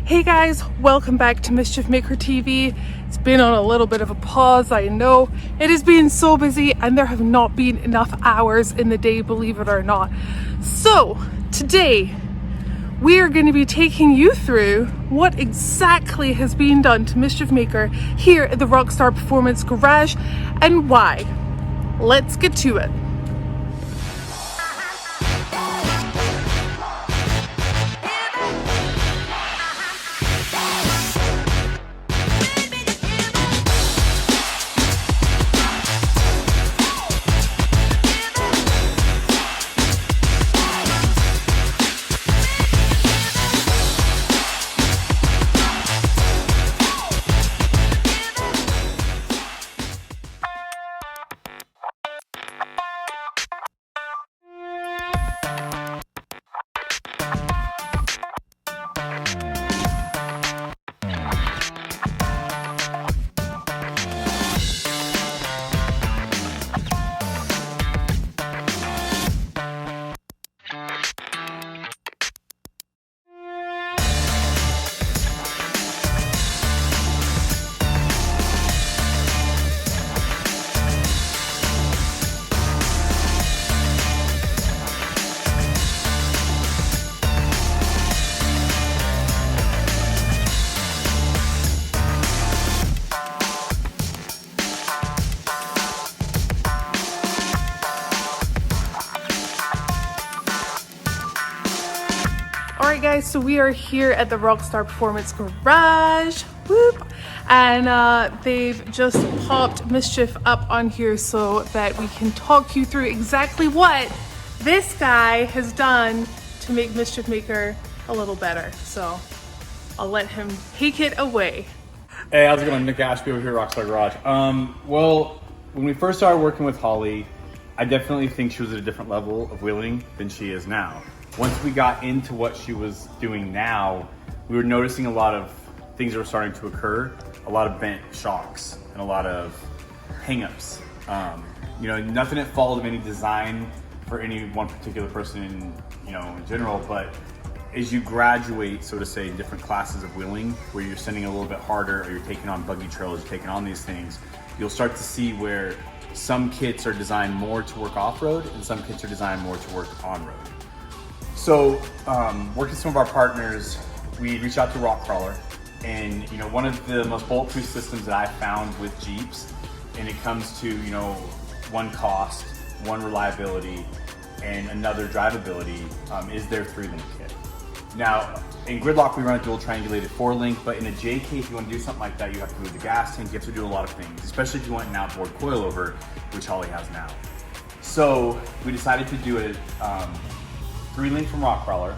Hey guys, welcome back to Mischief Maker TV. It's been on a little bit of a pause, I know. It has been so busy and there have not been enough hours in the day, believe it or not. So today we are going to be taking you through what exactly has been done to Mischief Maker here at the Rockstar Performance Garage and why. Let's get to it. Alright guys, so we are here at the Rockstar Performance Garage, whoop, and they've just popped Mischief up on here so that we can talk you through exactly what this guy has done to make Mischief Maker a little better. So I'll let him take it away. Hey, how's it going? Nick Ashby over here at Rockstar Garage. Well, when we first started working with Holly, I definitely think she was at a different level of wheeling than she is now. Once we got into what she was doing now, we were noticing a lot of things that were starting to occur, a lot of bent shocks and a lot of hang-ups. Nothing at fault of any design for any one particular person in general, but as you graduate, so to say, in different classes of wheeling, where you're sending a little bit harder or you're taking on buggy trails, you're taking on these things, you'll start to see where some kits are designed more to work off-road and some kits are designed more to work on-road. So, working with some of our partners, we reached out to Rockcrawler, and one of the most bulletproof systems that I found with Jeeps, and it comes to one cost, one reliability, and another drivability, is their 3-link kit. Now, in Gridlock we run a dual triangulated 4-link, but in a JK, if you want to do something like that, you have to move the gas tank, you have to do a lot of things, especially if you want an outboard coilover, which Holly has now. So we decided to do it. 3-link from Rockcrawler.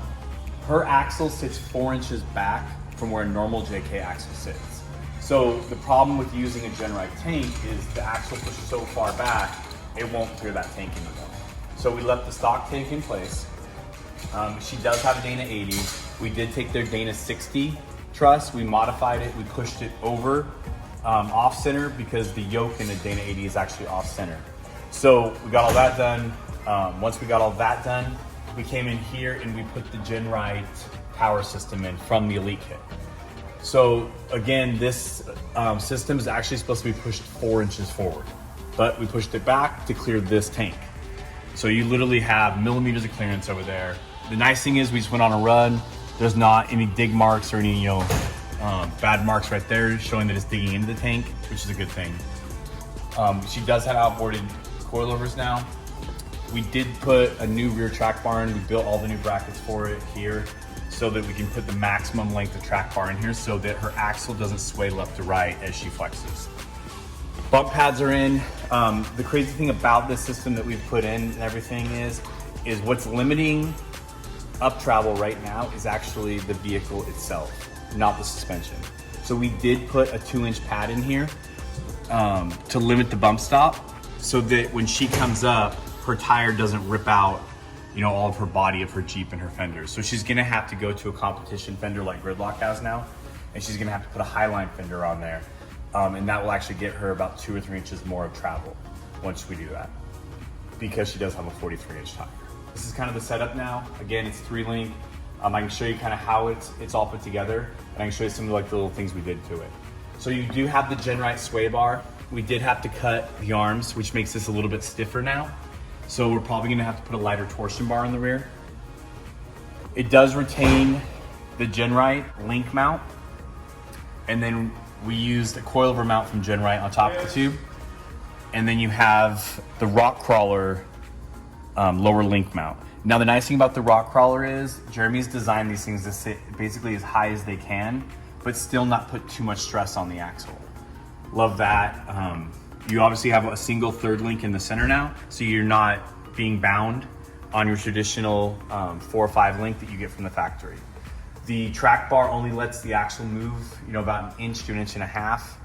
Her axle sits 4 inches back from where a normal JK axle sits. So the problem with using a Genride tank is the axle pushed so far back, it won't clear that tank anymore. So we left the stock tank in place. She does have a Dana 80. We did take their Dana 60 truss, we modified it, we pushed it over off center because the yoke in the Dana 80 is actually off center. So we got all that done. Once we got all that done, we came in here and we put the Genride power system in from the Elite kit. So again, this system is actually supposed to be pushed 4 inches forward, but we pushed it back to clear this tank. So you literally have millimeters of clearance over there. The nice thing is we just went on a run. There's not any dig marks or any bad marks right there showing that it's digging into the tank, which is a good thing. She does have outboarded coilovers now. We did put a new rear track bar in. We built all the new brackets for it here so that we can put the maximum length of track bar in here so that her axle doesn't sway left to right as she flexes. Bump pads are in. The crazy thing about this system that we've put in and everything is what's limiting up travel right now is actually the vehicle itself, not the suspension. So we did put a 2-inch pad in here to limit the bump stop so that when she comes up, her tire doesn't rip out, all of her body of her Jeep and her fenders. So she's gonna have to go to a competition fender like Gridlock has now, and she's gonna have to put a Highline fender on there. And that will actually get her about 2 or 3 inches more of travel once we do that, because she does have a 43-inch tire. This is kind of the setup now. Again, it's 3-link. I can show you kind of how it's all put together, and I can show you some of like the little things we did to it. So you do have the Genrite sway bar. We did have to cut the arms, which makes this a little bit stiffer now. So we're probably gonna have to put a lighter torsion bar in the rear. It does retain the Genrite link mount, and then we used a coilover mount from Genrite on top of the tube. And then you have the rock crawler lower link mount. Now the nice thing about the rock crawler is Jeremy's designed these things to sit basically as high as they can, but still not put too much stress on the axle. Love that. You obviously have a single third link in the center now, so you're not being bound on your traditional 4 or 5 link that you get from the factory. The track bar only lets the axle move, about 1 inch to 1.5 inches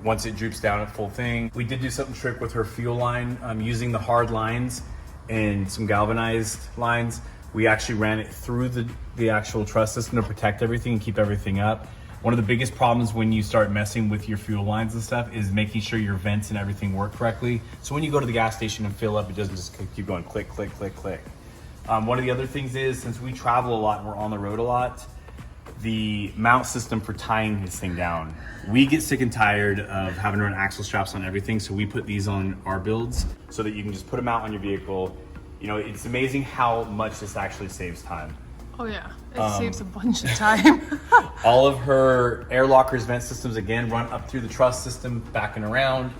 once it droops down at full thing. We did do something trick with her fuel line, using the hard lines and some galvanized lines. We actually ran it through the actual truss system to protect everything and keep everything up. One of the biggest problems when you start messing with your fuel lines and stuff is making sure your vents and everything work correctly. So when you go to the gas station and fill up, it doesn't just keep going click, click, click, click. One of the other things is, since we travel a lot and we're on the road a lot, the mount system for tying this thing down, we get sick and tired of having to run axle straps on everything, so we put these on our builds so that you can just put them out on your vehicle. It's amazing how much this actually saves time. Oh yeah, it saves a bunch of time. All of her air lockers, vent systems, again, run up through the truss system, back and around.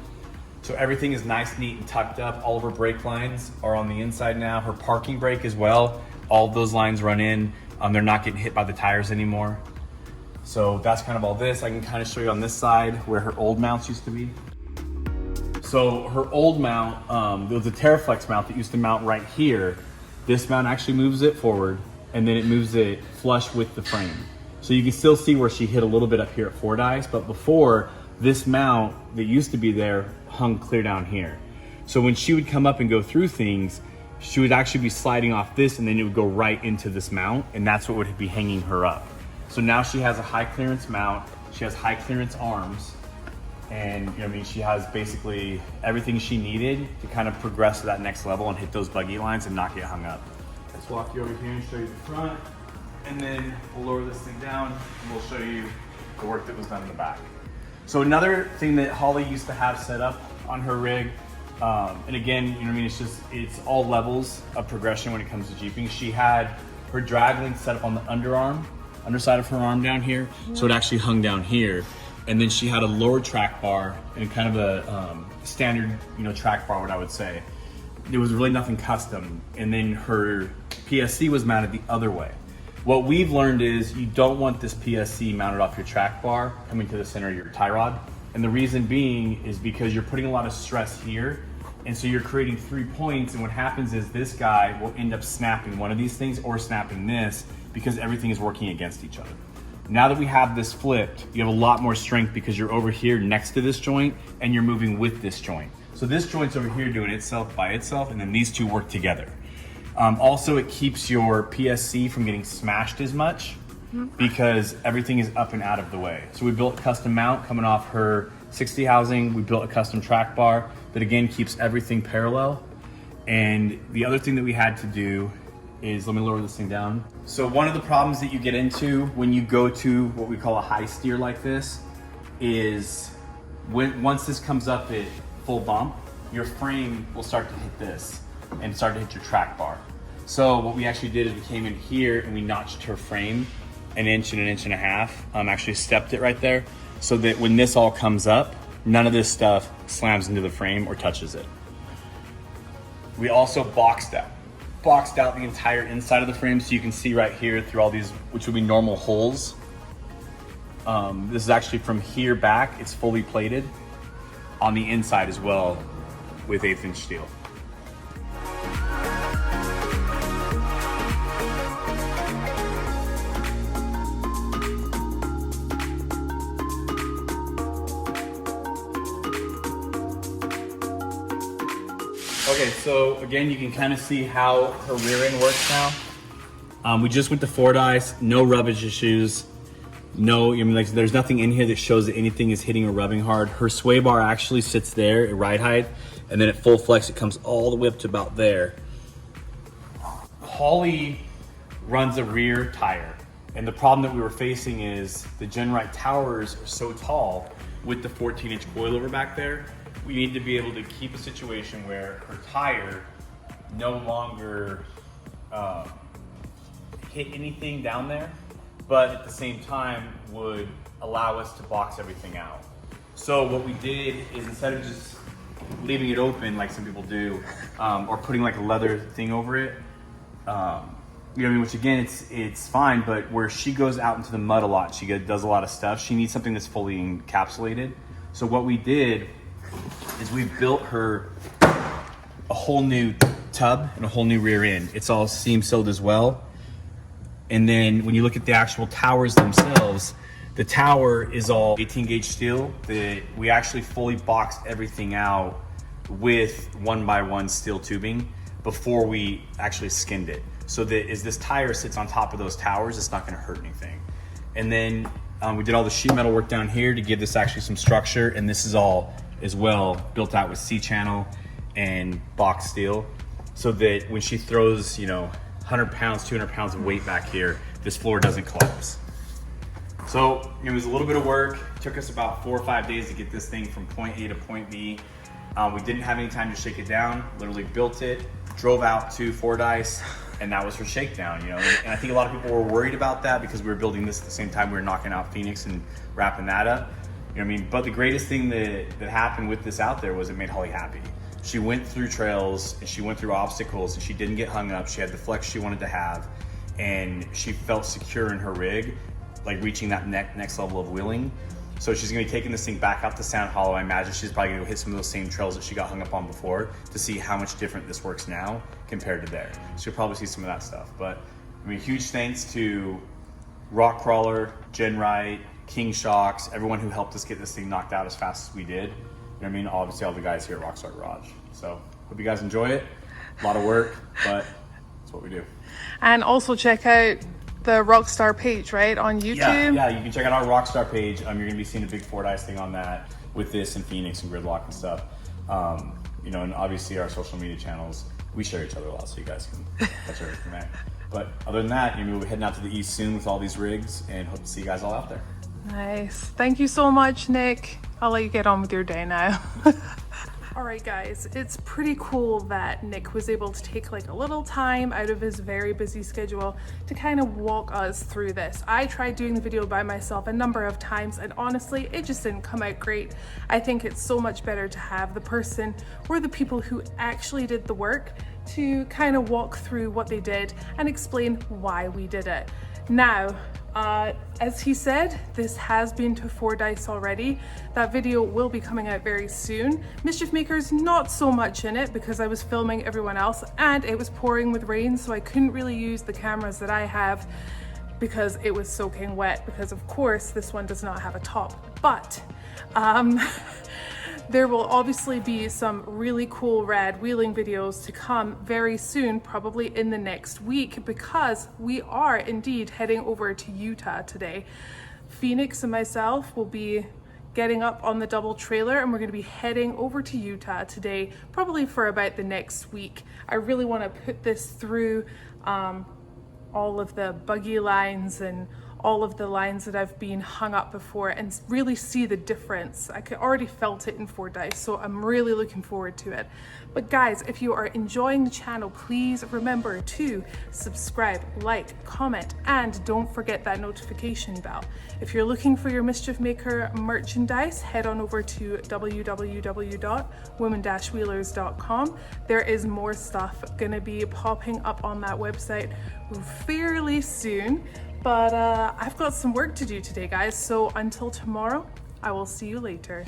So everything is nice, neat, and tucked up. All of her brake lines are on the inside now. Her parking brake as well. All of those lines run in. They're not getting hit by the tires anymore. So that's kind of all this. I can kind of show you on this side where her old mounts used to be. So her old mount, there was a Terraflex mount that used to mount right here. This mount actually moves it forward, and then it moves it flush with the frame. So you can still see where she hit a little bit up here at Fordyce, but before, this mount that used to be there hung clear down here. So when she would come up and go through things, she would actually be sliding off this, and then it would go right into this mount, and that's what would be hanging her up. So now she has a high clearance mount, she has high clearance arms, and she has basically everything she needed to kind of progress to that next level and hit those buggy lines and not get hung up. Let's walk you over here and show you the front, and then we'll lower this thing down and we'll show you the work that was done in the back. So another thing that Holly used to have set up on her rig, and again, it's all levels of progression when it comes to Jeeping. She had her drag link set up on the underside of her arm down here, so it actually hung down here. And then she had a lower track bar and kind of a standard, track bar, what I would say. There was really nothing custom. And then her PSC was mounted the other way. What we've learned is you don't want this PSC mounted off your track bar coming to the center of your tie rod. And the reason being is because you're putting a lot of stress here. And so you're creating 3 points. And what happens is this guy will end up snapping one of these things or snapping this because everything is working against each other. Now that we have this flipped, you have a lot more strength because you're over here next to this joint and you're moving with this joint. So this joint's over here doing itself by itself, and then these two work together. Also, it keeps your PSC from getting smashed as much because everything is up and out of the way. So we built a custom mount coming off her 60 housing. We built a custom track bar that again keeps everything parallel. And the other thing that we had to do is, let me lower this thing down. So one of the problems that you get into when you go to what we call a high steer like this is once this comes up at full bump, your frame will start to hit this and start to hit your track bar. So what we actually did is we came in here and we notched her frame 1 inch and 1.5 inches, actually stepped it right there so that when this all comes up, none of this stuff slams into the frame or touches it. We also boxed out the entire inside of the frame, so you can see right here through all these, which would be normal holes. This is actually from here back, it's fully plated on the inside as well with 1/8 inch steel. Okay, so again, you can kind of see how her rear end works now. We just went to Fordyce, no rubbish issues. There's nothing in here that shows that anything is hitting or rubbing hard. Her sway bar actually sits there at ride height, and then at full flex, it comes all the way up to about there. Holly runs a rear tire. And the problem that we were facing is the Genrite towers are so tall with the 14-inch coilover back there. We need to be able to keep a situation where her tire no longer hit anything down there, but at the same time would allow us to box everything out. So what we did is, instead of just leaving it open like some people do, or putting like a leather thing over it, you know what I mean? Which again, it's fine, but where she goes out into the mud a lot, she does a lot of stuff, she needs something that's fully encapsulated. So what we did is we built her a whole new tub and a whole new rear end. It's all seam sealed as well. And then when you look at the actual towers themselves, the tower is all 18 gauge steel. We actually fully boxed everything out with 1x1 steel tubing before we actually skinned it. So that as this tire sits on top of those towers, it's not gonna hurt anything. And then we did all the sheet metal work down here to give this actually some structure. And this is all as well built out with C-channel and box steel, so that when she throws, 100 pounds, 200 pounds of weight back here, this floor doesn't collapse. So it was a little bit of work. It took us about 4 or 5 days to get this thing from point A to point B. We didn't have any time to shake it down. Literally built it, drove out to Fordyce, and that was her shakedown, And I think a lot of people were worried about that because we were building this at the same time we were knocking out Phoenix and wrapping that up. But the greatest thing that happened with this out there was it made Holly happy. She went through trails and she went through obstacles and she didn't get hung up. She had the flex she wanted to have, and she felt secure in her rig, like reaching that next level of wheeling. So she's gonna be taking this thing back out to Sound Hollow. I imagine she's probably gonna go hit some of those same trails that she got hung up on before to see how much different this works now compared to there. So you'll probably see some of that stuff. But huge thanks to Rock Crawler, Genrite, King Shocks, everyone who helped us get this thing knocked out as fast as we did. Obviously all the guys here at Rockstar Garage. So hope you guys enjoy it. A lot of work, but that's what we do. And also check out the Rockstar page, right, on YouTube? Yeah, you can check out our Rockstar page. You're gonna be seeing a big Fordyce thing on that with this and Phoenix and Gridlock and stuff. And obviously our social media channels, we share each other a lot, so you guys can catch everything there. But other than that, we'll be heading out to the east soon with all these rigs, and hope to see you guys all out there. Nice. Thank you so much, Nick. I'll let you get on with your day now. All right, guys, it's pretty cool that Nick was able to take like a little time out of his very busy schedule to kind of walk us through this. I tried doing the video by myself a number of times, and honestly, it just didn't come out great. I think it's so much better to have the person or the people who actually did the work to kind of walk through what they did and explain why we did it. Now, as he said, this has been to Fordyce already. That video will be coming out very soon. Mischief Maker's not so much in it because I was filming everyone else and it was pouring with rain, so I couldn't really use the cameras that I have because it was soaking wet, because of course this one does not have a top. But there will obviously be some really cool rad wheeling videos to come very soon, probably in the next week, because we are indeed heading over to Utah today. Phoenix and myself will be getting up on the double trailer and we're going to be heading over to Utah today, probably for about the next week. I really want to put this through all of the buggy lines and all of the lines that I've been hung up before and really see the difference. I already felt it in Fordyce, so I'm really looking forward to it. But guys, if you are enjoying the channel, please remember to subscribe, like, comment, and don't forget that notification bell. If you're looking for your Mischief Maker merchandise, head on over to www.women-wheelers.com. There is more stuff gonna be popping up on that website fairly soon. But I've got some work to do today, guys. So until tomorrow, I will see you later.